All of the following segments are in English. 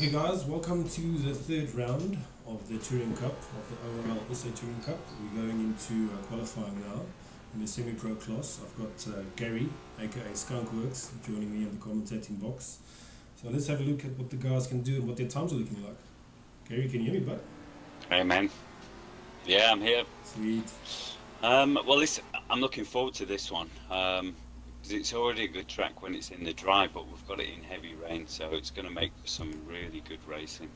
Okay guys, welcome to the third round of the Touring Cup, of the ORLSA Touring Cup. We're going into qualifying now in the semi-pro class. I've got Gary, aka SkunkWorx, joining me in the commentating box. So let's have a look at what the guys can do and what their times are looking like. Gary, can you hear me, bud? Hey man. Yeah, I'm here. Sweet. Well, I'm looking forward to this one. It's already a good track when it's in the dry, but we've got it in heavy rain, so it's going to make some really good racing.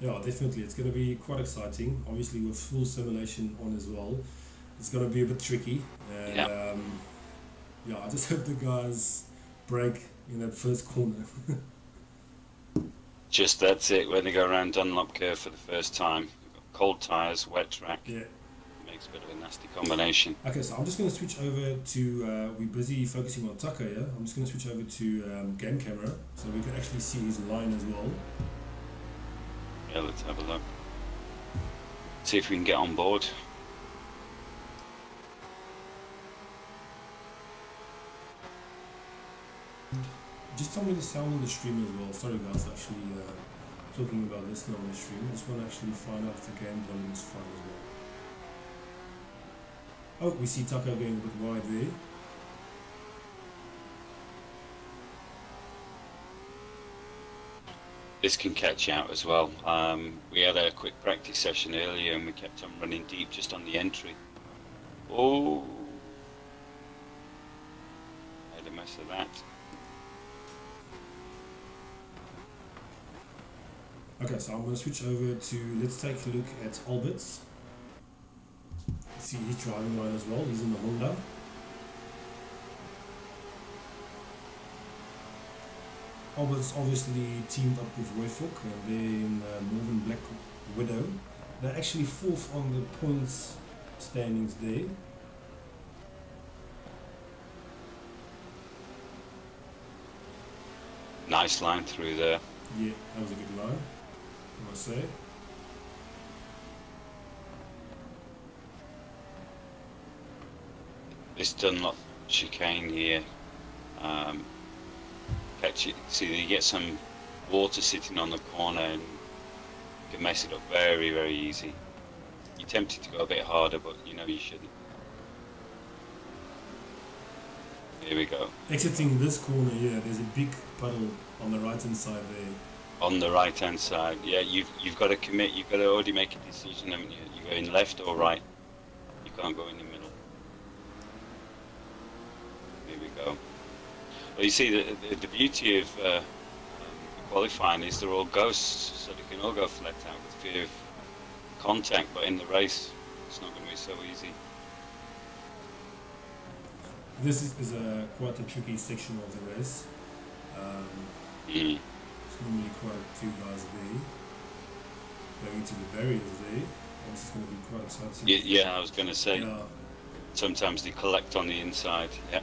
Yeah, definitely. It's going to be quite exciting. Obviously, with full simulation on as well. It's going to be a bit tricky. And yeah, I just hope the guys break in that first corner. Just that's it. When they go around Dunlop Curve for the first time, cold tyres, wet track. Yeah. Makes a bit of a nasty combination. Okay, so I'm just going to switch over to, we're busy focusing on Tucker here. I'm just going to switch over to game camera so we can actually see his line as well. Yeah, let's have a look. See if we can get on board. Just tell me the sound on the stream as well. Sorry guys, actually talking about this now on the stream. I just want to actually find out if the game volume is fine as well. Oh, we see Tucker going a bit wide there. This can catch out as well. We had a quick practice session earlier and we kept on running deep just on the entry. Oh, made a mess of that. Okay, so I'm going to switch over to, let's take a look at Albert's. See his driving line as well. He's in the Honda. Albert's obviously teamed up with Royfok and they're in Northern Black Widow. They're actually fourth on the points standings there. Nice line through there. Yeah, that was a good line, I must say. This Dunlop chicane here, see you get some water sitting on the corner and you can mess it up very, very easy. You're tempted to go a bit harder, but you know you shouldn't. Here we go. Exiting this corner here, there's a big puddle on the right hand side there. On the right hand side, yeah, you've got to commit, you've got to already make a decision, haven't you? You go in left or right, you can't go in the middle. Here we go. Well, you see, the beauty of qualifying is they're all ghosts, so they can all go flat out with fear of contact, but in the race, it's not going to be so easy. This is quite a tricky section of the race. There's normally quite a few guys there. Going to the barriers there, this is going to be quite exciting. Yeah, I was going to say, yeah. Sometimes they collect on the inside, yeah.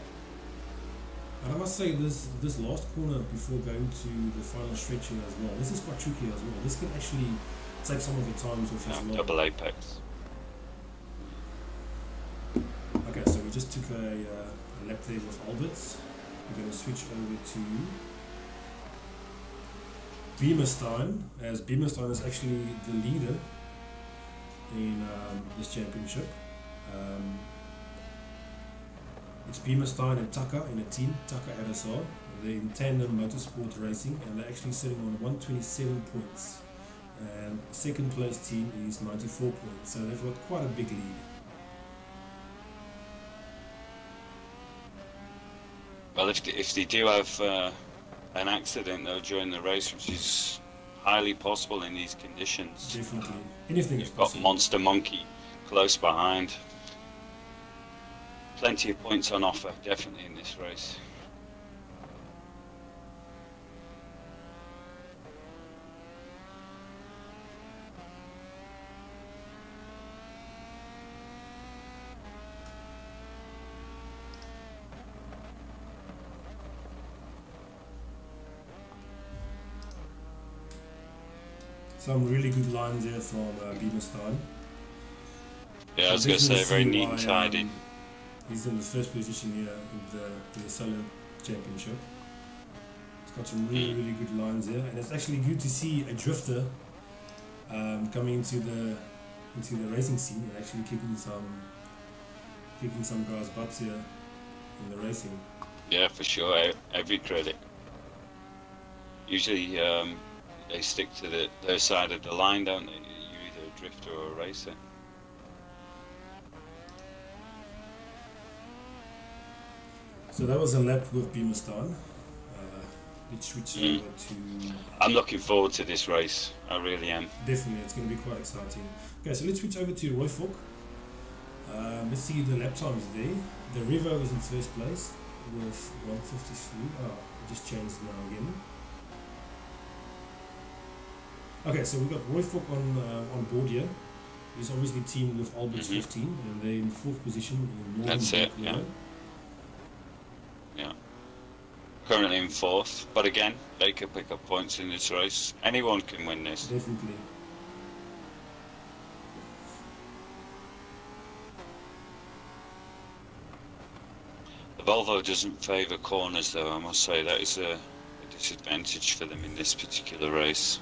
And I must say, this last corner before going to the final stretch here as well, this is quite tricky as well. This can actually take some of the times off as well. Double apex. Okay, so we just took a lap there with Alberts. We're going to switch over to Beamerstein, as Beamerstein is actually the leader in this championship. It's Beamerstein and Tucker in a team, Tucker RSR. They're in tandem motorsport racing and they're actually sitting on 127 points. And second place team is 94 points, so they've got quite a big lead. Well, if they do have an accident though during the race, which is highly possible in these conditions. Definitely. Anything is You've possible. got Monster Monkey close behind. Plenty of points on offer, definitely, in this race. Some really good lines there from Beamerstein. Yeah, I was going to say, very neat and tidy. He's in the first position here in the solo championship. It's got some really good lines here, and it's actually good to see a drifter coming into the racing scene and actually kicking some guys' butts here in the racing. Yeah, for sure. Every credit. Usually they stick to their side of the line, don't they? You're either a drifter or a racer. So that was a lap with Beamerstan. Let's switch over to... I'm looking forward to this race. I really am. Definitely, it's going to be quite exciting. Okay, so let's switch over to Royfok. Let's see the lap times there. The Revo is in first place with 153. Oh, it just changed now again. Okay, so we've got Royfok on board here. He's obviously teamed with Albert's 15, and they're in 4th position in Northern. That's it, yeah. Currently in 4th, but again, they could pick up points in this race. Anyone can win this. Definitely. The Volvo doesn't favour corners though, I must say. That is a disadvantage for them in this particular race.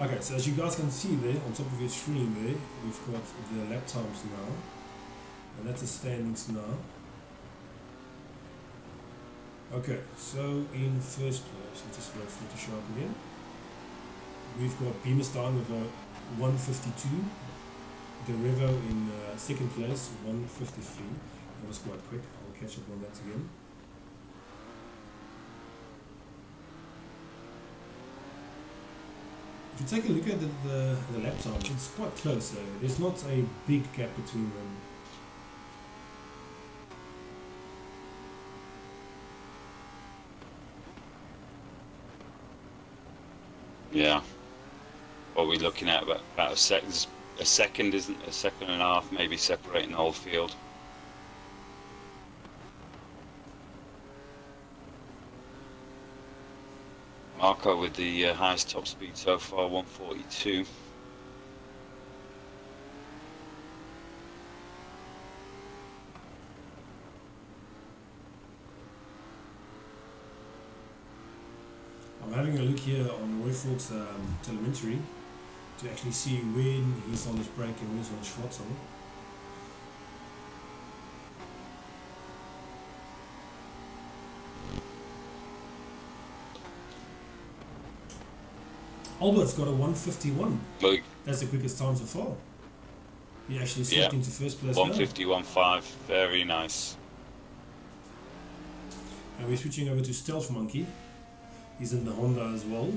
Okay, so as you guys can see there, on top of your screen there, we've got the lap times now. And that's the standings now. Okay, so in first place, let's just wait for it to show up again. We've got Beamerstan with a 152. The Revo in second place, 153. That was quite quick. I'll catch up on that again. If you take a look at the lap times, it's quite close. There's not a big gap between them. Yeah. What we're looking at about a second, isn't a second and a half, maybe separating the whole field. Marco with the highest top speed so far, 142. I'm having a look here on Royfok's telemetry to actually see when he's on his brake and when he's on his throttle. Albert's got a 151. Look. That's the quickest time so far. He actually slipped into first place. 151.5, very nice. And we're switching over to Stealth Monkey. He's in the Honda as well.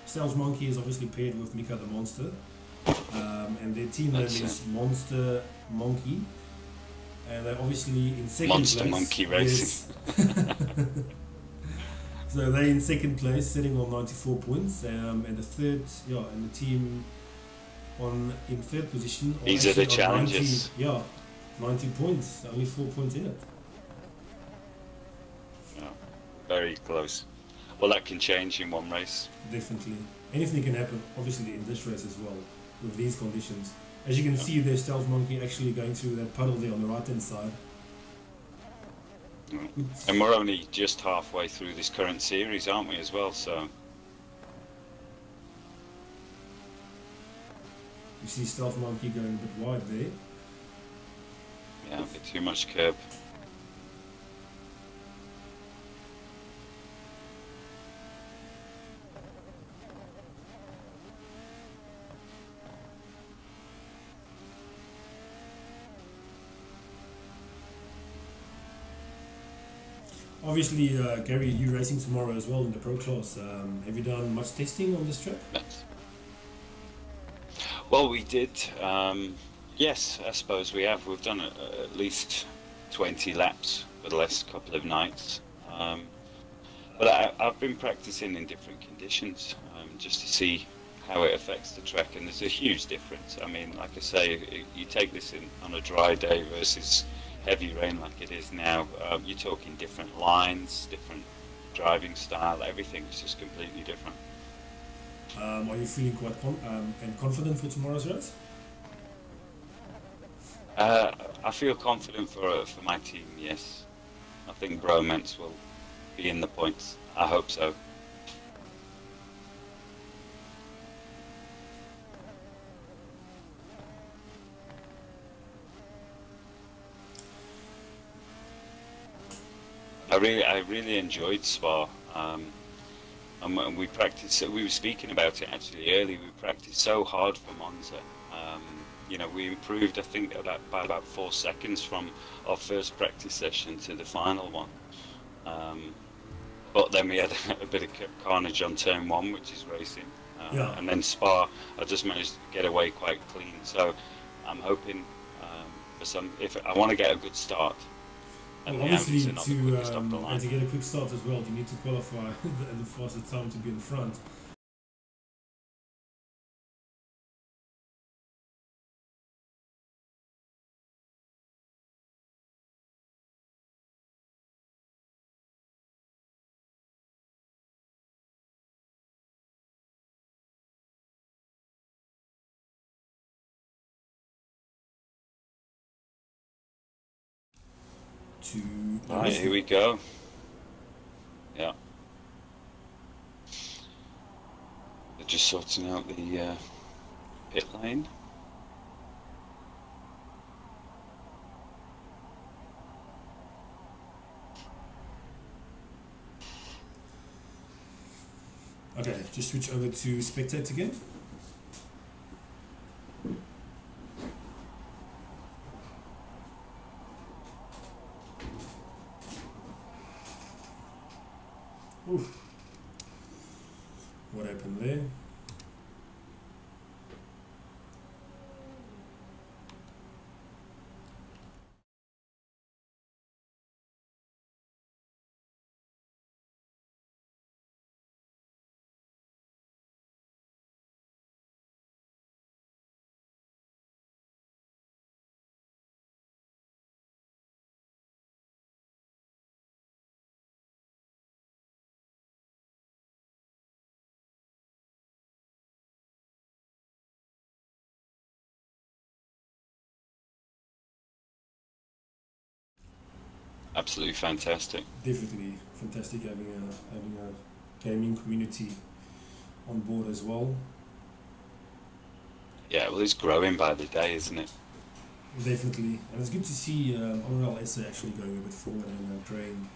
Stealth Monkey is obviously paired with Mika the Monster. And their team name is Monster Monkey. And they're obviously in second Monster place. Monkey Racing. Yes. So they're in second place, sitting on 94 points. And the third, and the team in third position. These are the challenges. 90 points, only 4 points in it. Very close. Well, that can change in one race. Definitely. Anything can happen, obviously, in this race as well, with these conditions. As you can see, there's Stealth Monkey actually going through that puddle there on the right-hand side. And we're only just halfway through this current series, aren't we, as well? So you see Stealth Monkey going a bit wide there. Yeah, a bit too much curb. Obviously, Gary, you're racing tomorrow as well in the Pro Class. Have you done much testing on this track? Well, we did. Yes, I suppose we have. We've done at least 20 laps for the last couple of nights. But I've been practicing in different conditions just to see how it affects the track, and there's a huge difference. I mean, like I say, you take this on a dry day versus heavy rain like it is now, you're talking different lines, different driving style, everything's just completely different. Are you feeling quite confident for tomorrow's race? I feel confident for my team, yes. I think bromance will be in the points. I hope so. I really enjoyed Spa. And we practiced. We were speaking about it actually earlier. We practiced so hard for Monza. You know, we improved, I think, by about 4 seconds from our first practice session to the final one. But then we had a bit of carnage on turn 1, which is racing. Yeah. And then Spa, I just managed to get away quite clean. So I'm hoping for some. If I want to get a good start. And well, obviously, to get a quick start as well, you need to qualify the fastest time to be in front. Right, here we go. Yeah. They're just sorting out the pit lane. Okay, just switch over to spectate again. Oof. What happened there? Absolutely fantastic. Definitely fantastic having a gaming community on board as well. Yeah, well, it's growing by the day, isn't it? Definitely, and it's good to see ORLSA actually going a bit forward and growing.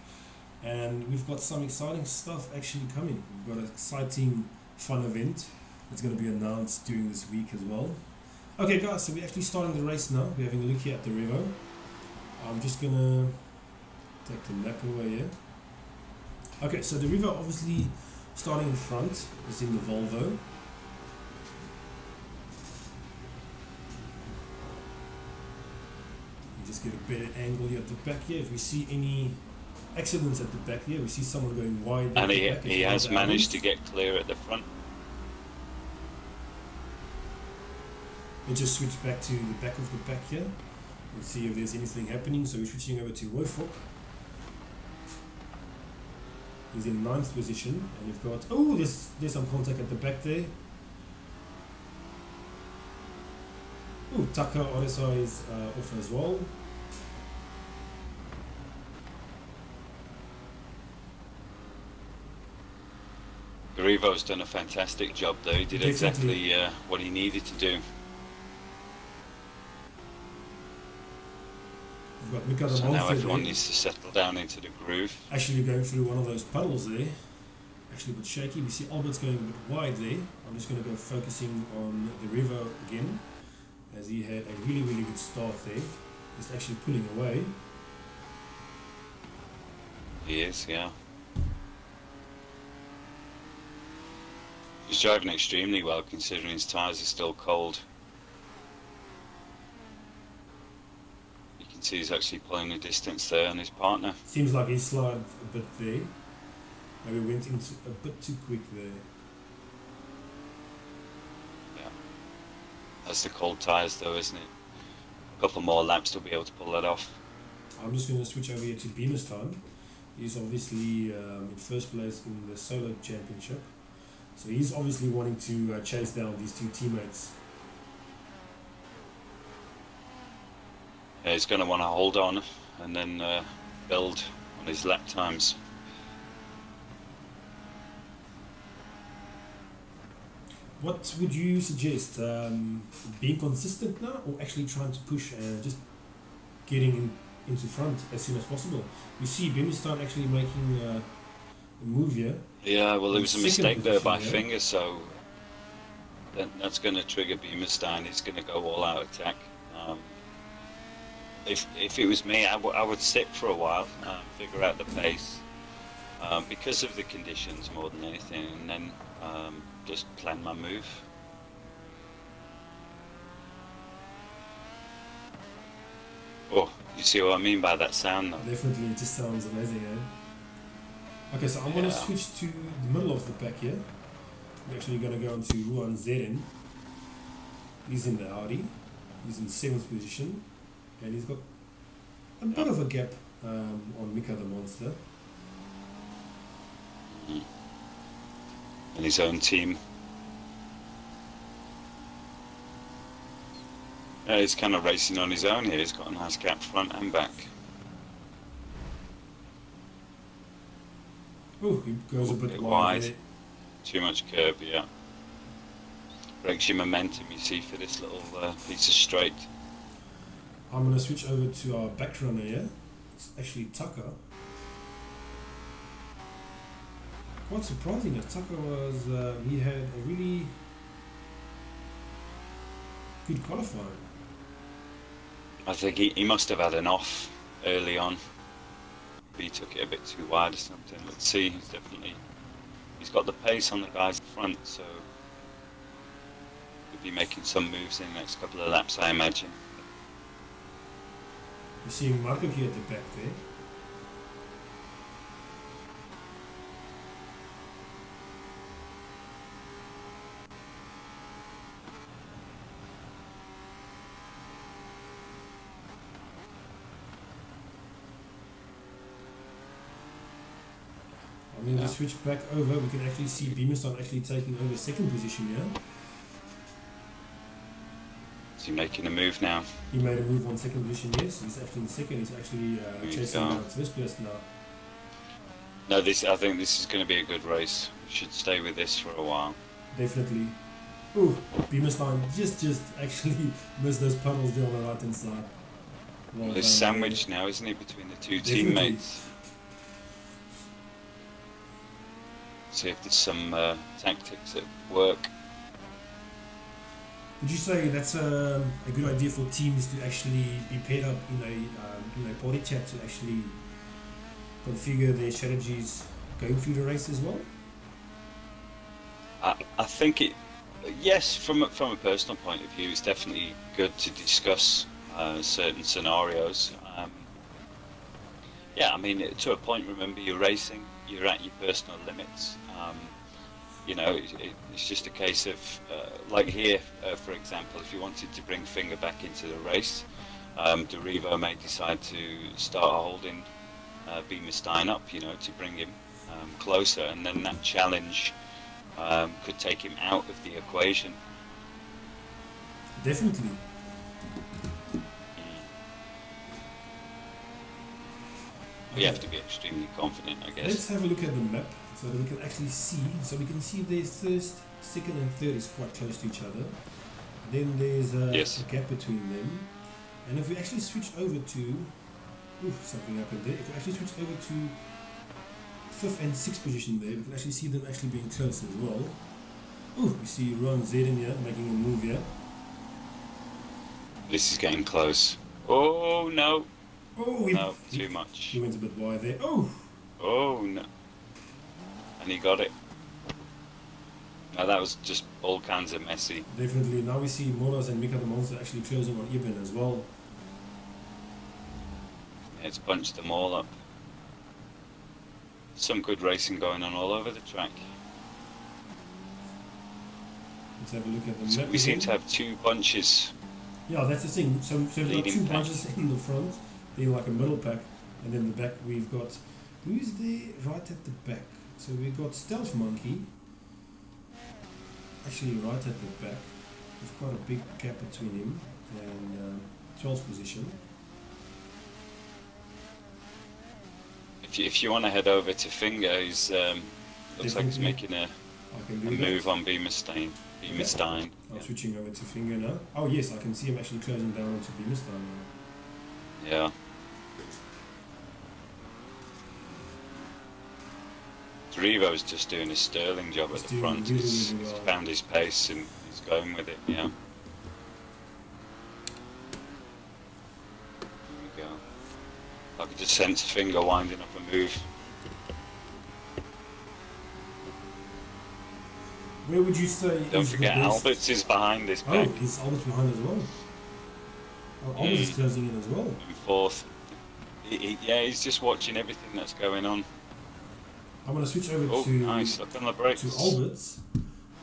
And we've got some exciting stuff actually coming. We've got an exciting fun event that's going to be announced during this week as well. Okay guys, so we're actually starting the race now. We're having a look here at the Revo. I'm just going to take the lap away here. Okay, so the Revo obviously starting in front is in the Volvo. Just get a better angle here at the back here. If we see any accidents at the back here, we see someone going wide. And he has managed to get clear at the front. We'll just switch back to the back of the pack here and see if there's anything happening. So we're switching over to Wofok. He's in 9th position, and you've got, oh, there's some contact at the back there. Oh, Taka ORLSA is off as well. Revo's done a fantastic job though. He did exactly what he needed to do. So now everyone needs to settle down into the groove. Actually going through one of those puddles there. Actually a bit shaky. We see Albert's going a bit wide there. I'm just going to go focusing on the Revo again, as he had a really good start there. He's actually pulling away. He is, yeah. He's driving extremely well considering his tyres are still cold. You can see he's actually pulling a distance there on his partner. Seems like he slid a bit there. Maybe went into a bit too quick there. Yeah. That's the cold tyres though, isn't it? A couple more laps to be able to pull that off. I'm just going to switch over here to Beamer's time. He's obviously in first place in the solo championship. So he's obviously wanting to chase down these two teammates. Yeah, he's going to want to hold on and then build on his lap times. What would you suggest? Being consistent now, or actually trying to push and just getting into front as soon as possible? You see Bimstein actually making a move here. Yeah, well, there was a mistake there by yeah. Finger, so that's going to trigger Beamerstein. He's going to go all-out attack. If it was me, I would sit for a while, figure out the pace, because of the conditions more than anything, and then just plan my move. Oh, you see what I mean by that sound though? Definitely, it just sounds amazing, eh? Okay, so I'm going to switch to the middle of the pack here. We're actually going to go into Ruan Zeren. He's in the Audi. He's in 7th position. And he's got a bit of a gap on Mika the Monster. And his own team. Yeah, he's kind of racing on his own here. He's got a nice gap front and back. Oh, he goes a bit wide. there. Too much curb, yeah. Breaks your momentum, you see, for this little piece of straight. I'm going to switch over to our back runner here. It's actually Tucker. Quite surprising, as Tucker was, he had a really good qualifying. I think he must have had an off early on. He took it a bit too wide or something. Let's see, he's got the pace on the guys in front, so he'll be making some moves in the next couple of laps, I imagine. You're seeing Marco here at the back there. And then we switch back over, we can actually see Beamerstein actually taking over 2nd position here. Is he making a move now? He made a move on 2nd position, yes. He's actually in 2nd, he's actually chasing down 1st place now. No, I think this is going to be a good race. We should stay with this for a while. Definitely. Oh, Beamerstein just actually missed those puddles there on the right hand side. Well, he's sandwiched now, isn't he, between the two Definitely. teammates? See if there's some tactics at work. Would you say that's a good idea for teams to actually be paired up in a party chat to actually configure their strategies going through the race as well? I think yes, from a personal point of view, it's definitely good to discuss certain scenarios. Yeah, I mean, to a point, remember, you're racing, you're at your personal limits. You know, it's just a case of, like here, for example, if you wanted to bring Finger back into the race, Derivo may decide to start holding Beamerstein up, you know, to bring him closer, and then that challenge could take him out of the equation. Definitely. You have to be extremely confident, I guess. Let's have a look at the map so that we can actually see. So we can see there's 1st, 2nd and 3rd is quite close to each other. Then there's a gap between them. And if we actually switch over to... something happened there. If we actually switch over to 5th and 6th position there, we can actually see them actually being close as well. We see Ron Zeden here making a move here. This is getting close. Oh, no. No, too much. He went a bit wide there. Oh, no. And he got it. No, that was just all kinds of messy. Definitely. Now we see Moras and Mika the Monster actually closing on Ibn as well. It's bunched them all up. Some good racing going on all over the track. Let's have a look at the So map. we seem to have 2 bunches. Yeah, that's the thing. So we've got 2 pack. bunches in the front, being like a middle pack, and then the back we've got... Who's there right at the back? So we've got Stealth Monkey, actually right at the back. There's quite a big gap between him and 12th position. if you want to head over to Finger, he's looks like he's making a move on Beamerstein. Beamerstein. I'm switching over to Finger now. Oh yes, I can see him actually closing down onto Beamerstein now. Yeah. Revo's just doing his sterling job at the front. He's found his pace and he's going with it, yeah. There we go. I could just sense Finger winding up a move. Where would you say? Don't forget, Alberts is behind this back. Oh, is Alberts behind as well? Oh, Alberts is closing in as well. In fourth. Yeah, he's just watching everything that's going on. I'm going to switch over to nice. Look on the brakes. To Alberts.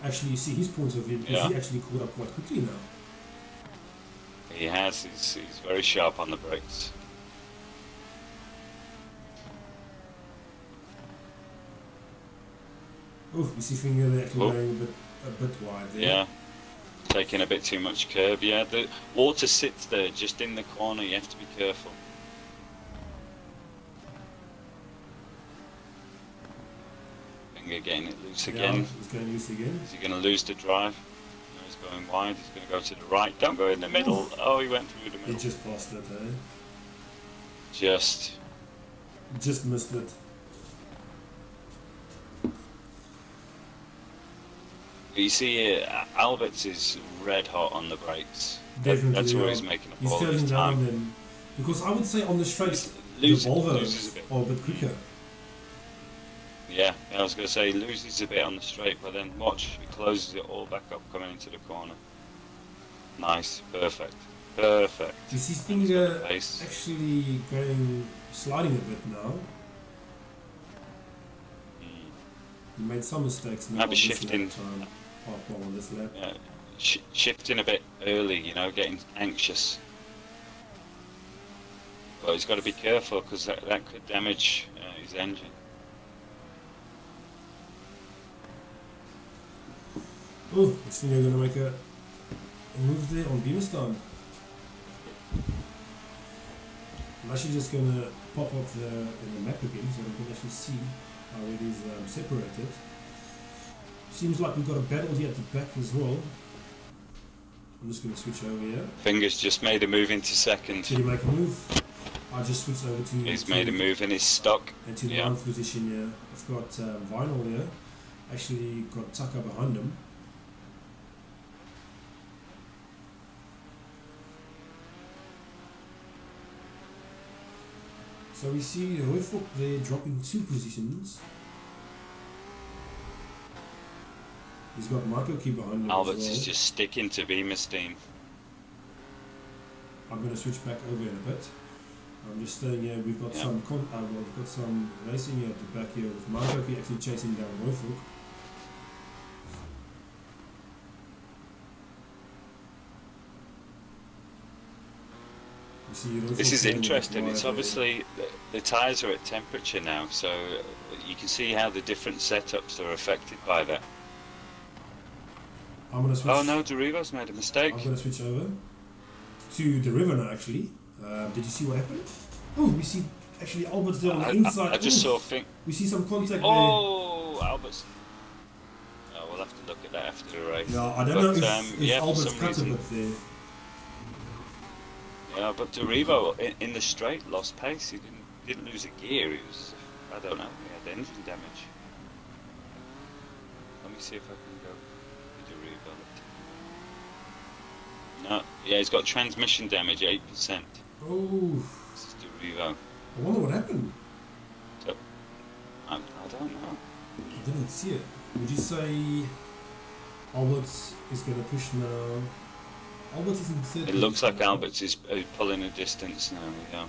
Actually, you see his point of view because he actually caught up quite quickly now. He has. He's very sharp on the brakes. Oh, you see Finger there actually going a bit wide there. Yeah, taking a bit too much curb. Yeah, the water sits there just in the corner. You have to be careful. Finger getting it loose again. Yeah, he's going loose again. Is he going to lose the drive? No, he's going wide. He's going to go to the right. Don't go in the middle. Oh, he went through the middle. He just passed it, eh? Just missed it. You see, Alberts is red hot on the brakes. Definitely, that's where he's making up all his time. Then, because I would say on the straights, the Volvos are a bit quicker. Yeah, I was going to say he loses a bit on the straight, but then watch, he closes it all back up coming into the corner. Nice, perfect, perfect. You see Finger actually sliding a bit now. He made some mistakes now. Maybe shifting. On this lap. Yeah, shifting a bit early, you know, getting anxious. But he's got to be careful because that could damage his engine. Oh, is Finger going to make a move there on Beamerstein? I'm actually just going to pop up in the map again so we can actually see how it is separated. Seems like we've got a battle here at the back as well. I'm just going to switch over here. Fingers just made a move into second. Did he make a move? I just switched over to... He's made a move in his stock. Into the ninth position here. I've got Vinyl here. Actually got Tucker behind him. So we see Royfok there dropping 2 positions. He's got Marco Key behind him. Alberts is just sticking to Beamerstein. I'm going to switch back over in a bit. I'm just staying here. We've got some we've got some racing here at the back here with Marco Key actually chasing down Royfok. This is interesting. It's obviously the tyres are at temperature now, so you can see how the different setups are affected by that. I'm gonna switch. Oh no, Derivo's made a mistake. I'm gonna switch over to the river now. Actually, did you see what happened? Oh, we see actually Albert's there on the inside. I just saw. We see some contact there. Oh, Albert's. Oh, we'll have to look at that after the race. Yeah, I don't know if Albert's cut a bit there. Yeah, but Derivo in the straight lost pace. He didn't lose a gear. He was, I don't know, he had engine damage. Let me see if I can go to Derivo. No, yeah, he's got transmission damage, 8%. Oh. This is Derivo. I wonder what happened. So, I don't know. I didn't see it. Would you say Alberts is going to push now? Alberts is in third. It looks like Alberts is pulling a distance now, yeah.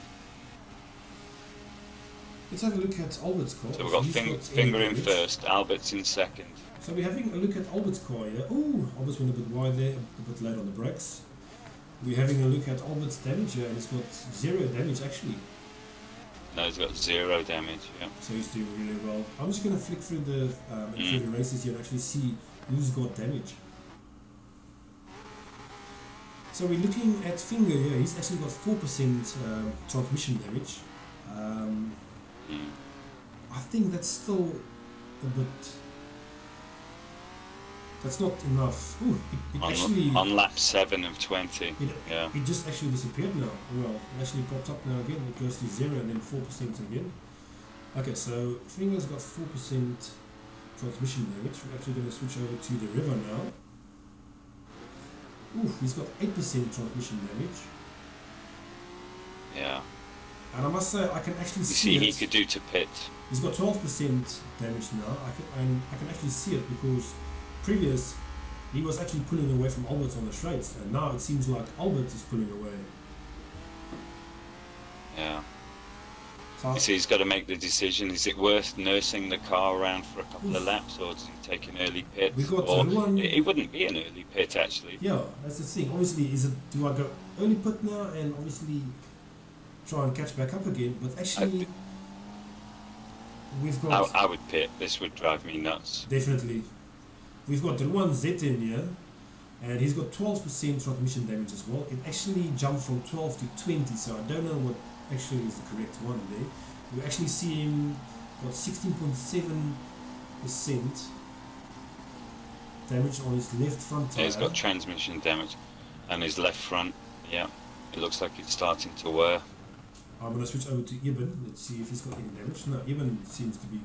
Let's have a look at Albert's car. So we've got Finger in first, Alberts in second. So we're having a look at Albert's car here. Oh, Albert's went a bit wide there, a bit late on the brakes. We're having a look at Albert's damage here, and it's got 0 damage actually. No, he's got 0 damage, yeah. So he's doing really well. I'm just going to flick through the races here and actually see who's got damage. So we're looking at Finger here, he's actually got 4% transmission damage. I think that's still a bit. That's not enough. Ooh, it actually on lap 7 of 20. Yeah. It just actually disappeared now. Well, it actually popped up now again. It goes to 0 and then 4% again. Okay, so Finger's got 4% transmission damage. We're actually going to switch over to the river now. Ooh, he's got 8% transmission damage. Yeah. And I must say, I can actually see You it. see, he could do to pit. He's got 12% damage now. I can actually see it because previous he was actually pulling away from Albert on the straights, and now it seems like Albert is pulling away. Yeah. So You see, he's got to make the decision. Is it worth nursing the car around for a couple of laps, or does he take an early pit? We got or one. It wouldn't be an early pit, actually. Yeah, that's the thing. Obviously, do I go early pit now and obviously try and catch back up again? But actually, we've got. I would pit. This would drive me nuts. Definitely. We've got the one Z in here, and he's got 12% transmission damage as well. It actually jumped from 12 to 20, so I don't know what actually is the correct one there. We actually see him got 16.7% damage on his left front tire. Yeah, he's got transmission damage, and his left front. Yeah, it looks like it's starting to wear. I'm going to switch over to Eben. Let's see if he's got any damage. No, Eben seems to be.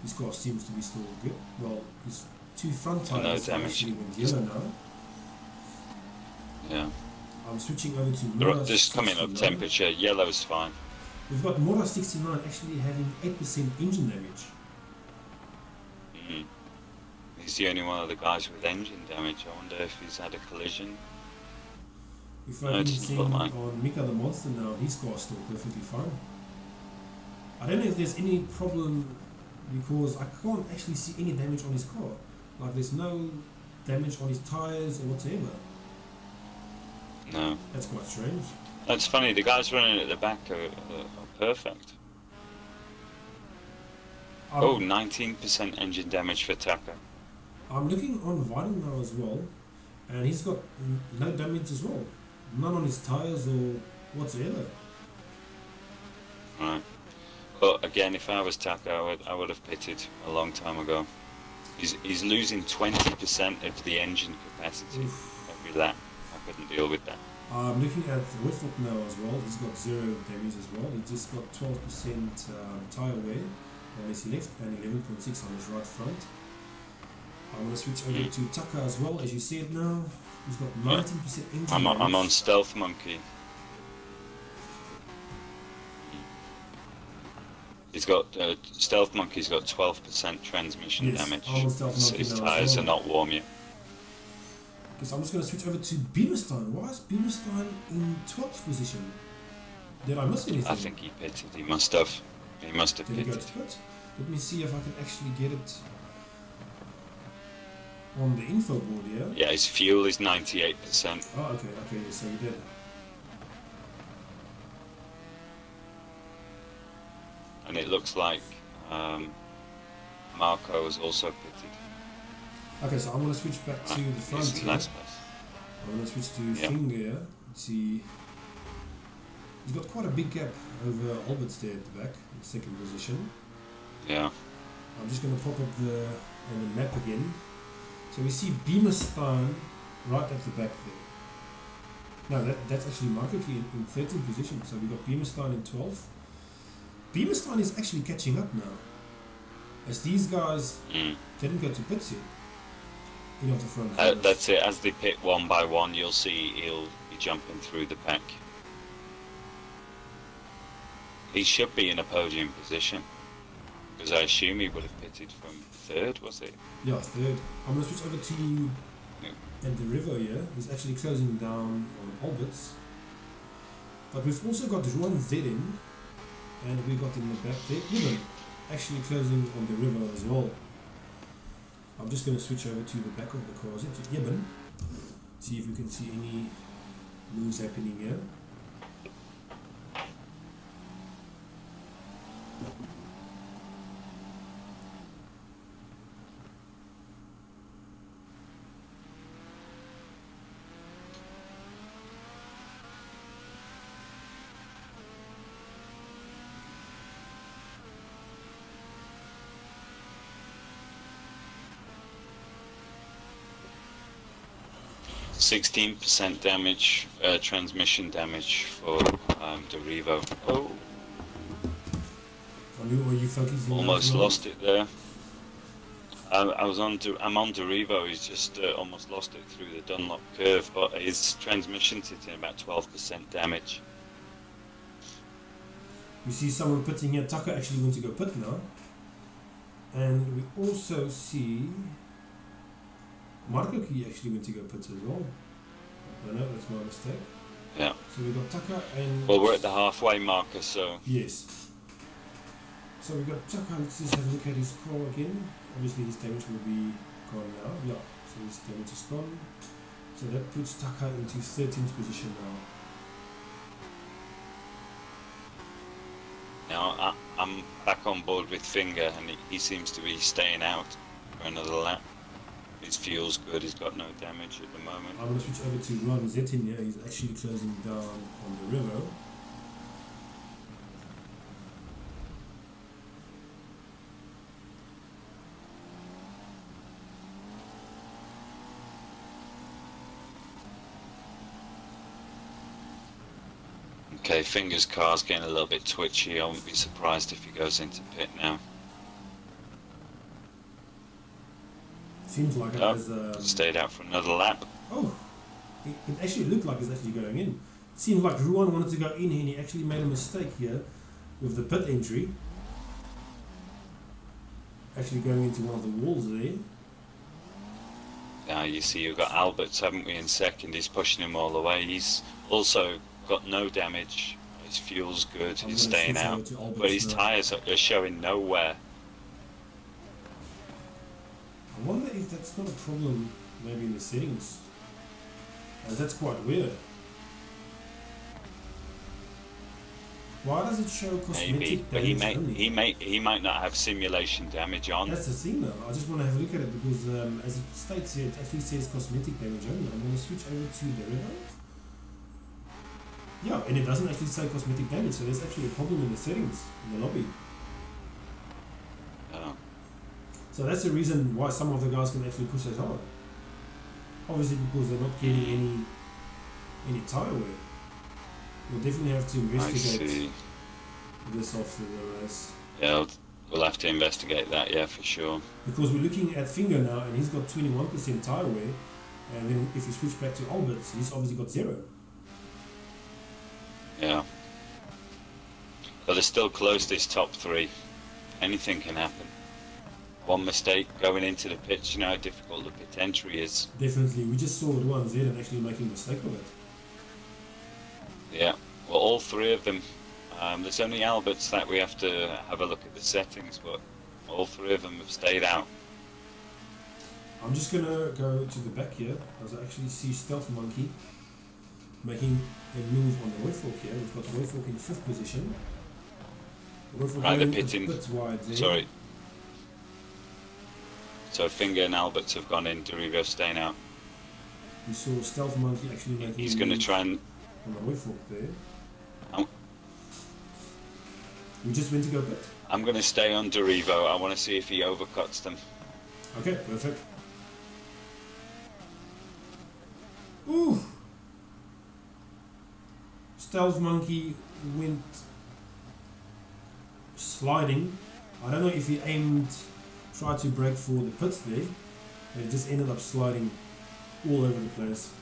His car seems to be still good. Well, his two front tires actually went yellow now. Yeah. I'm switching over to They're Mora just coming up temperature. Yellow's fine. We've got Mora 69 actually having 8% engine damage. He's the only one of the guys with engine damage. I wonder if he's had a collision. If I can see on Mika the Monster now, his car's still perfectly fine. I don't know if there's any problem because I can't actually see any damage on his car. Like there's no damage on his tyres or whatever. No. That's quite strange. That's funny, the guys running at the back are perfect. 19% engine damage for Tucker. I'm looking on Vinyl now as well, and he's got no damage as well. None on his tyres or whatsoever. Right. But again, if I was Tucker, I would have pitted a long time ago. He's losing 20% of the engine capacity every lap. I couldn't deal with that. I'm looking at Whitfoot now as well. He's got 0 damage as well. He just got 12% tyre wear on his left and 11.6 on his right front. I'm going to switch over to Tucker as well. As you see it now, he's got 19% engine damage. I'm on Stealth Monkey. He's got Stealth Monkey's got 12% transmission damage. His tyres are not warm yet. Okay, so I'm just going to switch over to Beamerstein. Why is Beamerstein in 12th position? Did I miss anything? I think he pitted. He must have. He must have pitted. Did he go to pit? Let me see if I can actually get it on the info board here. Yeah, his fuel is 98%. Oh, okay, so he did. And it looks like Marco was also pitted. Okay, so I'm going to switch back to the front here. Nice I'm going to switch to Finger here. Let's see. He's got quite a big gap over Albert's there at the back, in second position. Yeah. I'm just going to pop up the map again. So we see Beamerstein right at the back there. No, that's actually Marco in 13th position. So we got Beamerstein in 12th. Beamerstein is actually catching up now, as these guys didn't go to pits yet. Off the front. That's it. As they pit one by one, you'll see he'll be jumping through the pack. He should be in a podium position, because I assume he would have pitted from 3rd, was it? Yeah, 3rd. I'm going to switch over to and the river here. He's actually closing down on Albert's. But we've also got Juan Zedin, and we got in the back there Eben, actually closing on the river as well. I'm just going to switch over to the back of the car, to Eben, see if we can see any moves happening here. 16% damage, transmission damage for Derivo. Oh, Were you focusing almost lost it there. I'm on Derivo. He's just almost lost it through the Dunlop curve, but his transmission's hitting about 12% damage. You see someone putting here. Tucker actually wants to go pit now, and we also see Marco Key actually went to go pit as well. Oh no, that's my mistake. Yeah. So we got Tucker and. Well, we're at the halfway marker, so. Yes. So we got Tucker. Let's just have a look at his score again. Obviously, his damage will be gone now. Yeah. So his damage is gone. So that puts Tucker into 13th position now. Now I'm back on board with Finger, and he seems to be staying out for another lap. His fuel's good. He's got no damage at the moment. I'm going to switch over to Ron Zettin here. He's actually closing down on the river. Okay, Finger's car's getting a little bit twitchy. I won't be surprised if he goes into pit now. Seems like it has stayed out for another lap. Oh, it actually looked like it's actually going in. It seemed like Ruan wanted to go in here and he actually made a mistake here with the pit entry. Actually going into one of the walls there. Now you see you've got Alberts, haven't we, in second. He's pushing him all the way. He's also got no damage. His fuel's good. He's staying out. But his tyres are showing nowhere. I wonder if that's not a problem maybe in the settings. That's quite weird. Why does it show cosmetic damage? He might not have simulation damage on. That's the thing though. I just want to have a look at it because as it states here, it actually says cosmetic damage only. I'm going to switch over to the river. Yeah, and it doesn't actually say cosmetic damage, so there's actually a problem in the settings in the lobby. Oh. So that's the reason why some of the guys can actually push that hard. Obviously because they're not getting any tyre wear. We'll definitely have to investigate this after the race. Yeah, we'll have to investigate that, yeah, for sure. Because we're looking at Finger now and he's got 21% tyre wear, and then if we switch back to Alberts, he's obviously got 0. Yeah. But they're still close, this top 3. Anything can happen. One mistake going into the pitch, you know how difficult the pit entry is. Definitely. We just saw Ruan Zettin actually making a mistake of it. Yeah. Well, all 3 of them. There's only Alberts that we have to have a look at the settings, but all 3 of them have stayed out. I'm just going to go to the back here, as I actually see Stealth Monkey making a move on the Wayfork here. We've got the Wayfork in 5th position. Right, they're pitting. Wide there. Sorry. So Finger and Alberts have gone in, Derivo staying out. We saw Stealth Monkey actually making He's going to try and... on the Wayfork there. We just went to go pit. I'm going to stay on Derivo. I want to see if he overcuts them. Okay, perfect. Ooh! Stealth Monkey went sliding. I don't know if he tried to break for the pits there, but it just ended up sliding all over the place.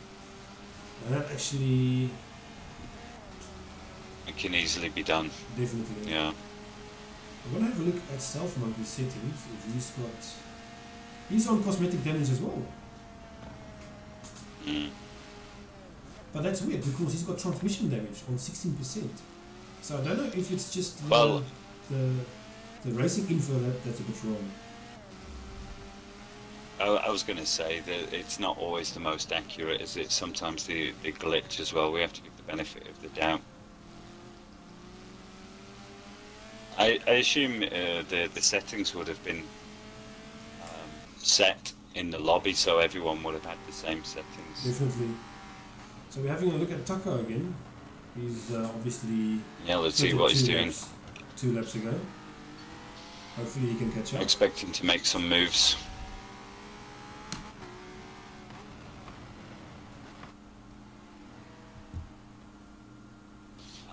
And that actually... It can easily be done. Definitely. Yeah. I'm going to have a look at Stealth Monkey's settings. If he's on cosmetic damage as well. Mm. But that's weird because he's got transmission damage on 16%. So I don't know if it's just the racing info that's a bit wrong. I was going to say that it's not always the most accurate, is it? Sometimes the glitch as well. We have to give the benefit of the doubt. I assume the settings would have been set in the lobby, so everyone would have had the same settings. Definitely. So we're having a look at Tucker again. He's obviously... Yeah, let's see what he's doing. 2 laps ago. Hopefully he can catch up. I expect him to make some moves.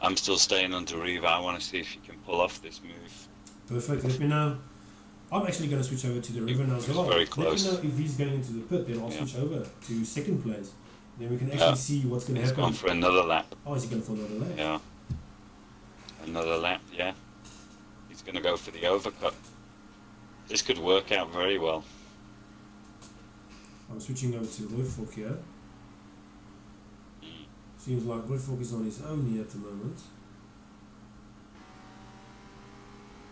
I'm still staying on Deriva. I want to see if you can pull off this move. Perfect, let me know. I'm actually going to switch over to the river now as well. Very close. Let me know if he's going into the pit, then I'll switch over to second place. Then we can actually see what's going to happen. He's gone for another lap. Oh, is he going for another lap? Yeah. Another lap, yeah. He's going to go for the overcut. This could work out very well. I'm switching over to Royfork here. Seems like Royfork is on his own here at the moment.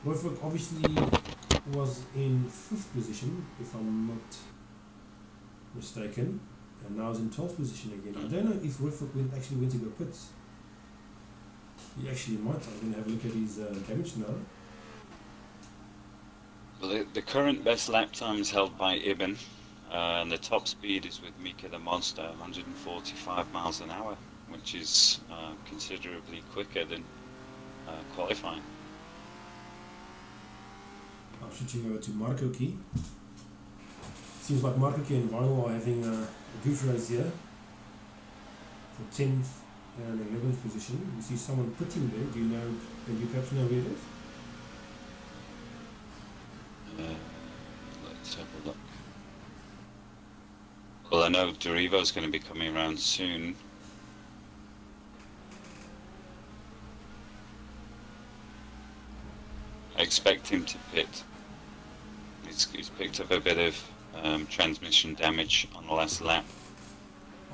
Royfork obviously was in 5th position, if I'm not mistaken, and now is in 12th position again. I don't know if Royfork actually went to go pits. He actually might. I'm going to have a look at his damage now. Well, the current best lap time is held by Ibn, and the top speed is with Mika the Monster, 145 miles an hour, which is considerably quicker than qualifying. I'm switching over to Marco Key. Seems like Marco Key and Vinyl are having a good race here. For 10th and 11th position. You see someone putting there. Do you perhaps know where it is? Let's have a look. Well, I know Derivo's going to be coming around soon. I expect him to pit. He's picked up a bit of transmission damage on the last lap.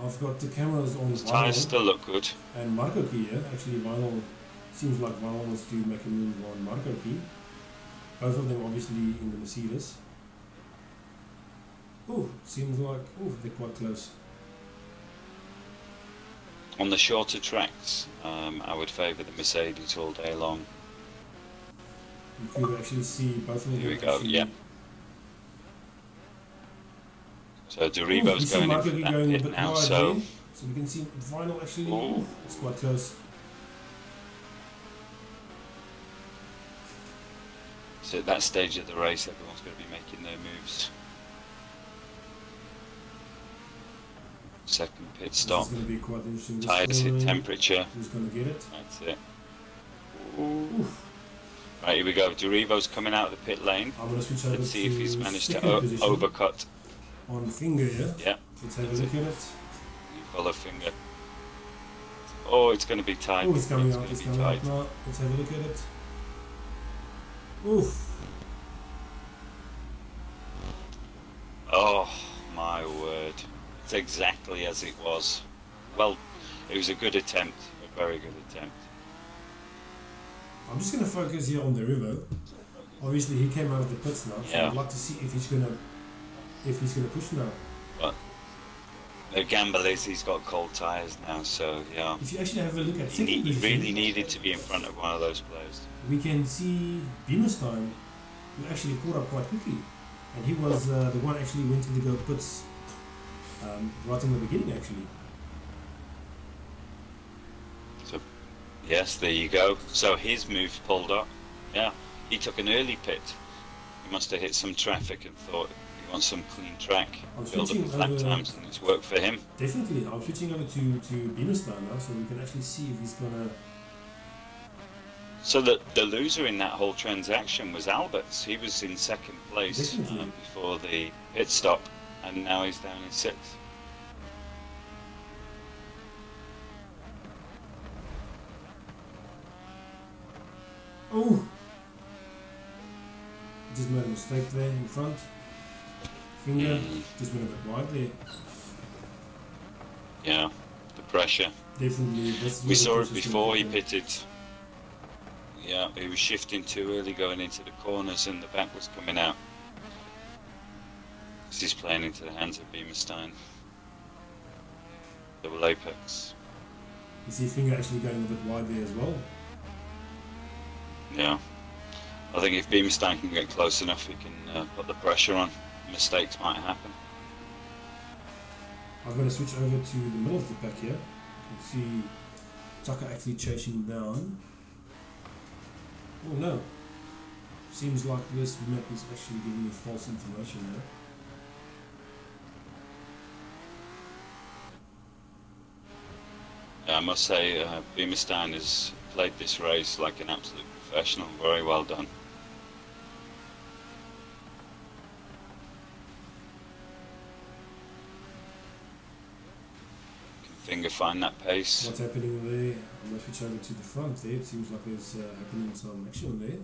I've got the cameras on his tyres still look good. And Marco Key here. Actually, Vinyl seems like Vinyl wants to make a move on Marco Key. Both of them obviously in the Mercedes. Oh, seems like they're quite close. On the shorter tracks, I would favour the Mercedes all day long. You could actually see both of them. Here we go, yeah. So Derivo's going in for that pit now, so we can see Vinyl actually, it's quite close. So at that stage of the race, everyone's going to be making their moves. Second pit stop. This is going to be quite interesting. Tyres hit temperature. Who's going to get it? That's it. Right, here we go. Derivo's coming out of the pit lane. I'm going to switch over. Let's see if he's managed to overcut. On Finger here. Yeah. Let's have a look at it. You follow Finger. Oh, it's going to be tight. Oh, it's coming out. It's coming out now. Let's have a look at it. Oof. Oh, my word. It's exactly as it was. Well, it was a good attempt. A very good attempt. I'm just going to focus here on the river. Obviously, he came out of the pits now, so I'd like to see if he's going to push now. But the gamble is he's got cold tyres now, so yeah. If you actually have a look at he really needed to be in front of one of those players. We can see Beamerstein, who actually caught up quite quickly, and he was the one actually went into go pits right in the beginning actually. So yes, there you go. So his move pulled up. Yeah, he took an early pit. He must have hit some traffic and thought he wants some clean track, build up his lap times, and it's worked for him. Definitely, I'm switching over to Beamerstein now, so we can actually see if he's gonna. So the loser in that whole transaction was Alberts. He was in second place before the pit stop, and now he's down in 6th. Oh! Just made a mistake there in front. Finger just went a bit wide there. Yeah, the pressure. Definitely. We saw it before he pitted. Yeah, he was shifting too early going into the corners and the back was coming out. This is playing into the hands of Beamerstein. Double apex. You see Finger actually going a bit wide there as well. Yeah. I think if Beamerstein can get close enough, he can put the pressure on. Mistakes might happen. I'm going to switch over to the middle of the pack here. You can see Tucker actually chasing down. Oh no. Seems like this map is actually giving me false information there. Yeah, I must say, Beamerstein is played this race like an absolute professional. Very well done. Can Finger find that pace? What's happening there? I'm going to switch over to the front there. It seems like there's happening some action there.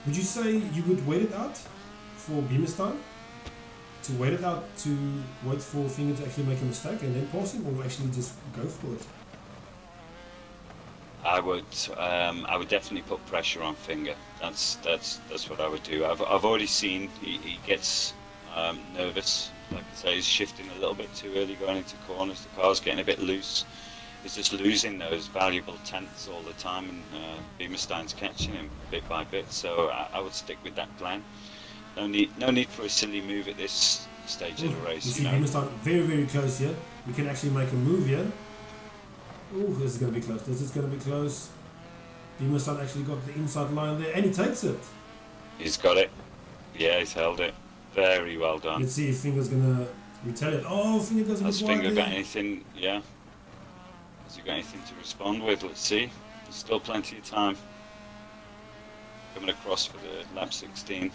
Would you say you would wait it out for Beamer's time? To wait it out, to wait for Finger to actually make a mistake and then pass him, or actually just go for it? I would definitely put pressure on Finger. That's what I would do. I've already seen he gets nervous. Like I say, he's shifting a little bit too early going into corners. The car's getting a bit loose. He's just losing those valuable tenths all the time, and Beamerstein's catching him bit by bit. So I would stick with that plan. No need for a silly move at this stage of the race. You see Beamerstein very, very close here. We can actually make a move here. Oh, this is going to be close. This is going to be close. Beamerstein actually got the inside line there, and he takes it. He's got it. Yeah, he's held it. Very well done. Let's see if Finger's going to retaliate. Oh, Finger doesn't. Has Finger got anything? Yeah. Has he got anything to respond with? Let's see. There's still plenty of time. Coming across for the lap 16.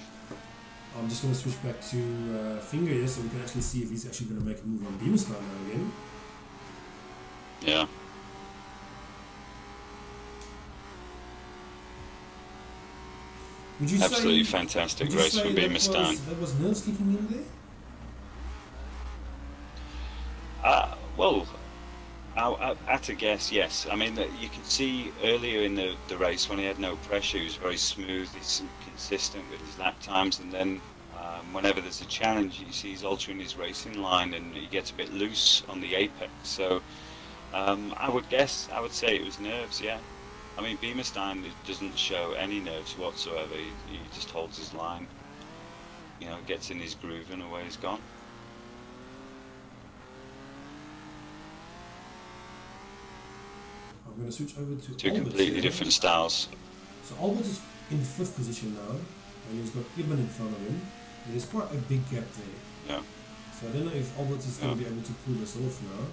I'm just going to switch back to Finger here so we can actually see if he's actually going to make a move on Beamerstein now again. Yeah. Would you Absolutely say, fantastic race from Beamerstein. That was nerves kicking in there? Well, at a guess, yes. I mean, you can see earlier in the race when he had no pressure, he was very smooth, he's consistent with his lap times, and then whenever there's a challenge, you see he's altering his racing line and he gets a bit loose on the apex. So I would say it was nerves, yeah. I mean, Beamerstein doesn't show any nerves whatsoever. He just holds his line, you know, gets in his groove, and away he's gone. I'm going to switch over to Two Albert completely here. different styles. So Albert is in 5th position now, and he's got Ibn in front of him. There's quite a big gap there. Yeah. So I don't know if Albert is going to be able to pull this off now.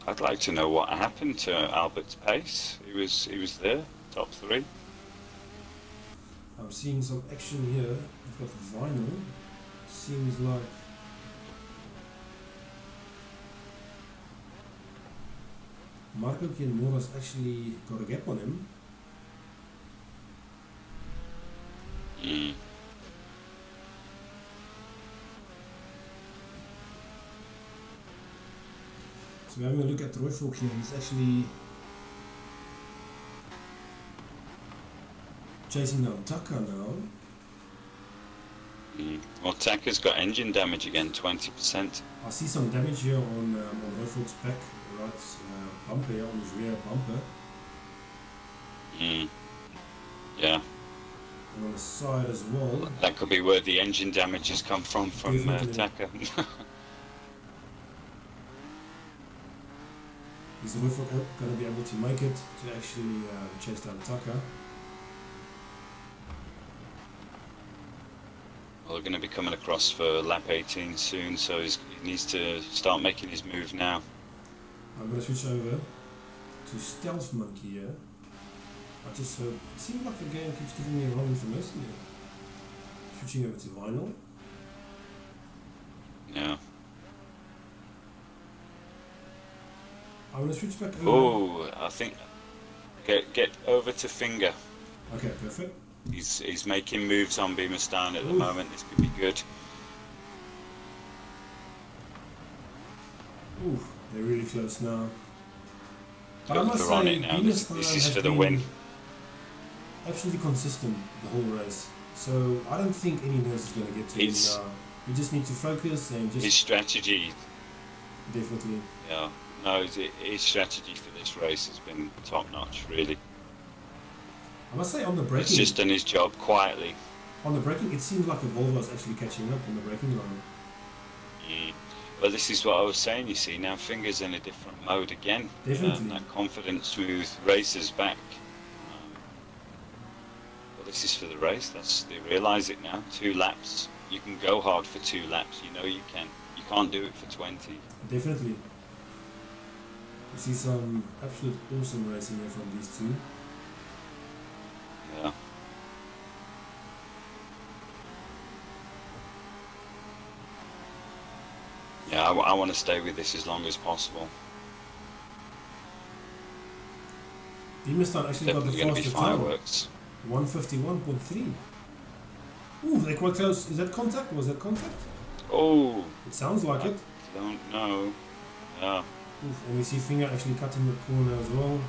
I'd like to know what happened to Albert's pace. He was there, top 3. I'm seeing some action here. We've got Vinyl. Seems like Marco Kienmora's actually got a gap on him. Mm. So we're having a look at Roy Falk here. He's actually chasing down Tucker now. Mm. Well, Tucker's got engine damage again, 20%. I see some damage here on Roy Falk's back right bumper here, on his rear bumper. Mm. Yeah. And on the side as well. That could be where the engine damage has come from Tucker. Is Roy Falk going to be able to make it to actually chase down Tucker? Well, we're going to be coming across for lap 18 soon, so he needs to start making his move now. I'm going to switch over to Stealth Monkey here. I just hope... It seems like the game keeps giving me wrong information here. Switching over to Vinyl. Yeah. I'm going to switch back over. Oh, I think... Get over to Finger. Okay, perfect. He's making moves on Beamerstein at the moment. This could be good. Ooh, they're really close now. But I They're must on say, it now. This is for the win. Absolutely consistent the whole race. So I don't think any nerves is going to get to him now. We just need to focus and just... His strategy... Definitely. Yeah. No, his strategy for this race has been top-notch, really. I must say, on the braking... He's just done his job quietly. On the braking, it seems like the Volvo's actually catching up on the braking line. Mm. Well, this is what I was saying, you see. Now Finger's in a different mode again. Definitely. That confident, smooth racer's back. Well, this is for the race. They realise it now. 2 laps. You can go hard for 2 laps. You know you can. You can't do it for 20. Definitely. see some absolute awesome racing here from these two. Yeah. Yeah, I want to stay with this as long as possible. Beamerstein actually got the Definitely going to be faster time. fireworks. 151.3. Ooh, they're quite close. Is that contact? Was that contact? Oh, It sounds like it. don't know. Yeah. Oof, and we see Finger actually cutting the corner as well.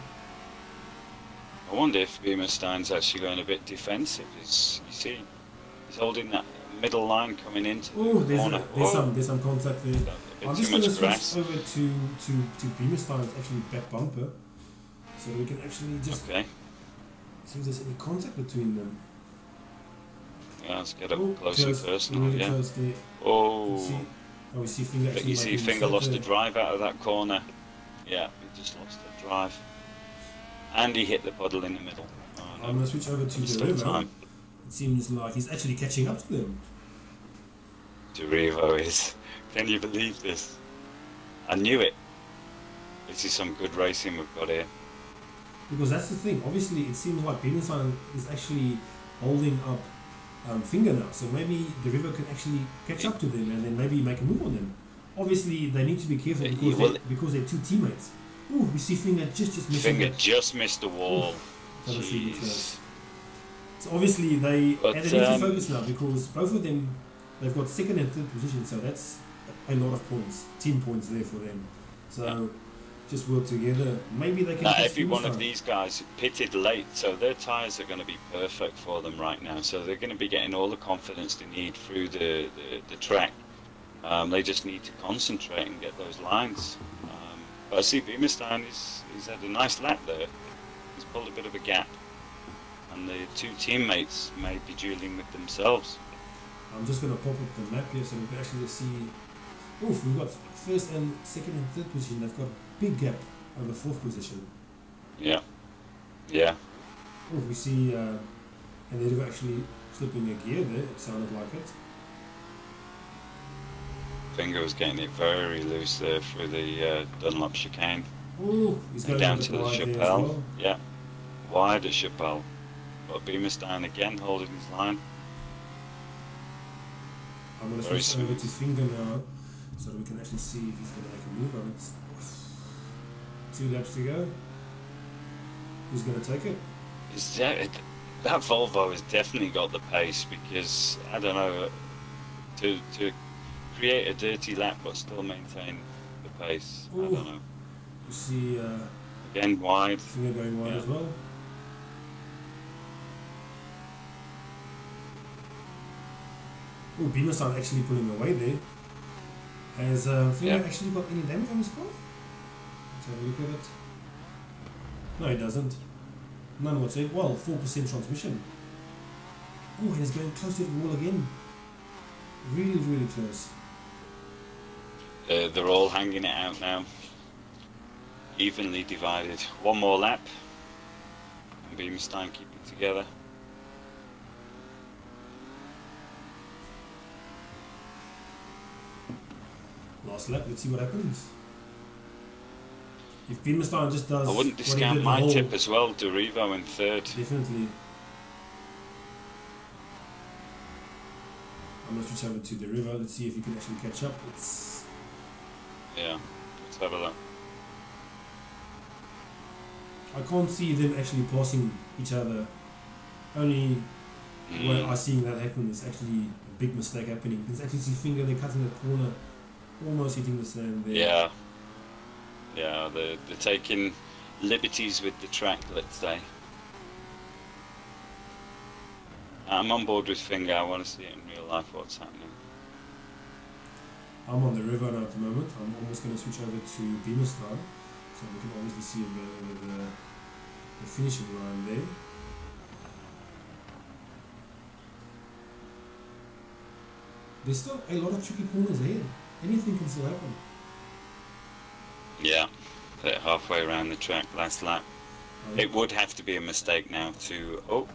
I wonder if Beamerstein's actually going a bit defensive. You see, he's holding that middle line coming into Oh, the corner. there's some contact there. Bit I'm too just going to much switch grass. over to Beamerstein's actually back bumper, so we can actually just Okay. see if there's any contact between them. Yeah, let's get up Oh, close and personal. really Yeah. close there. Oh. We see Finger actually You see, making a Finger mistake lost the there. drive out of that corner. Yeah, he just lost the drive. And he hit the puddle in the middle. Oh, no. I'm going to switch over to There's the still river. time. It seems like he's actually catching up to them. Derivo is. Can you believe this? I knew it. This is some good racing we've got here. Because that's the thing. Obviously, it seems like Beamerstein is actually holding up Finger now. So maybe the river can actually catch up to them and then maybe make a move on them. Obviously, they need to be careful because they're two teammates. Ooh, we see Finger just missing Finger that. just missed the wall. That was really Jeez. close. So obviously they But, need to focus now because both of them, they've got second and third position, so that's a lot of points, team points there for them. So just work together. Maybe they can. Now, catch every one of Beamerstein. these guys pitted late, so their tyres are going to be perfect for them right now. So they're going to be getting all the confidence they need through the track. They just need to concentrate and get those lines. But I see Beamerstein, he's had a nice lap there. He's pulled a bit of a gap. And the two teammates may be dueling with themselves. I'm just going to pop up the map here so we can actually see. Oof, we've got first and second and third position. They've got a big gap over fourth position. Yeah. Yeah. Oof, we see, and they're actually slipping a gear there. It sounded like it. Finger was getting it very loose there through the Dunlop chicane. Ooh, he's And going down a bit to the wide there as Chappelle. well. Yeah. Wide at Chappelle. But Beamerstein again holding his line. I'm going to Very switch over smooth. to Finger now so that we can actually see if he's going to make a move on it. 2 laps to go. Who's going to take it? That Volvo has definitely got the pace because, I don't know, to create a dirty lap but still maintain the pace. Ooh. I don't know. You see Again, wide. Finger going wide Yeah. as well. Oh, Beamerstein actually pulling away there. Has Finger actually got any damage on his car? Let's have a look at it. No, he doesn't. None whatsoever. Well, 4% transmission. Oh, and he's going close to the wall again. Really, really close. They're all hanging it out now. Evenly divided. One more lap. And Beamerstein keep it together. Last lap, let's see what happens. If Beamerstein just does I wouldn't what he discount did the my whole- tip as well. Derivo in third. Definitely. I'm going to switch over to the river. Let's see if he can actually catch up. It's Yeah. Let's have a look. I can't see them actually passing each other. Only way I see that happen is actually a big mistake happening. You can actually see Finger there cutting the corner, almost hitting the sand there. Yeah. Yeah, they're taking liberties with the track, let's say. I'm on board with Finger. I want to see it in real life what's happening. I'm on the river now at the moment. I'm almost going to switch over to Beamerstein, so we can obviously see the finishing line there. There's still a lot of tricky corners ahead. Anything can still happen. Yeah, they're halfway around the track, last lap. It would have to be a mistake now to... Oh,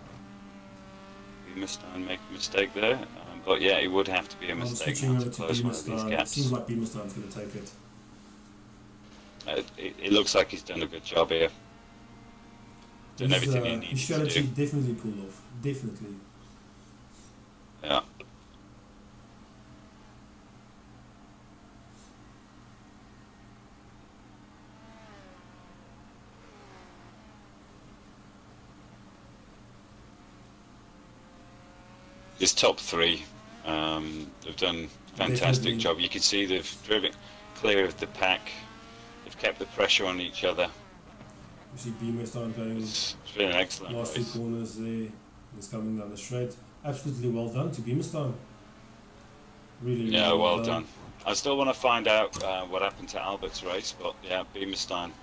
Beamerstein make a mistake there. But yeah, it would have to be a I'm mistake switching now over to to close one of these Beamerstein. It gaps. seems like Beamerstein's going to take it. It looks like he's done a good job here. Done everything he needed to do. Definitely pulled off. Definitely. Yeah. This top three, they've done a fantastic job. You can see they've driven clear of the pack. They've kept the pressure on each other. You see Beamer starting going. It's been an excellent last race. two corners there. He's coming down the straight. Absolutely well done to Beamerstein. Really, really well done. I still want to find out what happened to Albert's race, but yeah, Beamerstein,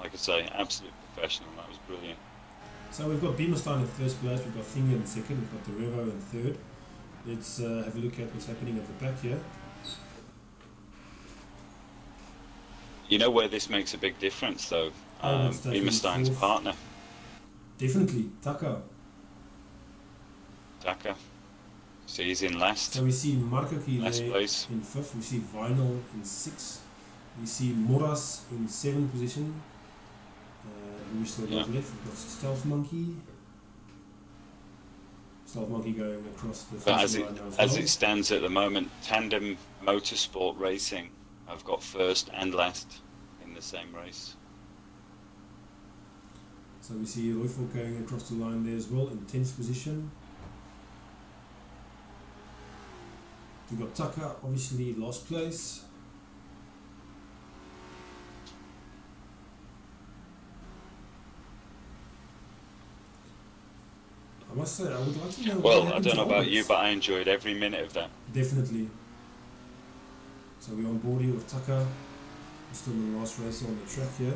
like I say, absolute professional. That was brilliant. So we've got Beamerstein in first place, we've got Finger in second, we've got the Revo in third. Let's have a look at what's happening at the back here. You know where this makes a big difference, though? Beamerstein's partner. Definitely, Tucker. So he's in last. So we see Marco last there place. in fifth, we see Vinyl in sixth, we see Moras in seventh position. And we still got left, we've got Stealth Monkey. Stealth Monkey going across the But finish line now as it stands at the moment, Tandem Motorsport Racing, I've got first and last in the same race. So we see Royford going across the line there as well in 10th position. We've got Tucker, obviously last place. I must say, I would like to know. Well, I don't know about you, but I enjoyed every minute of that. Definitely. So we're on board here with Tucker. We're still in the last race on the track here.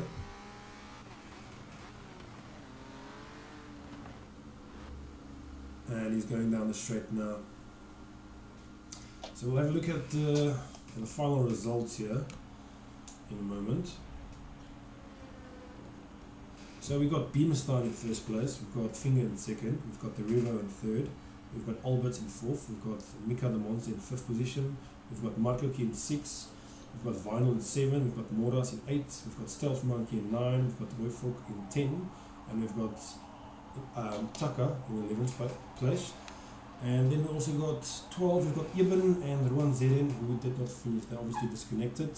And he's going down the straight now. So we'll have a look at the final results here in a moment. So we've got Beamerstein in first place, we've got Finger in second, we've got the Revo in third, we've got Albert in fourth, we've got Mika the Monster in fifth position, we've got Marco in sixth, we've got Vinyl in seven, we've got Moras in eight, we've got Stealth Monkey in nine, we've got Royford in 10, and we've got Tucker in 11th place. And then we also got 12, we've got Ibn and Ruan Zeren, who did not finish, they're obviously disconnected.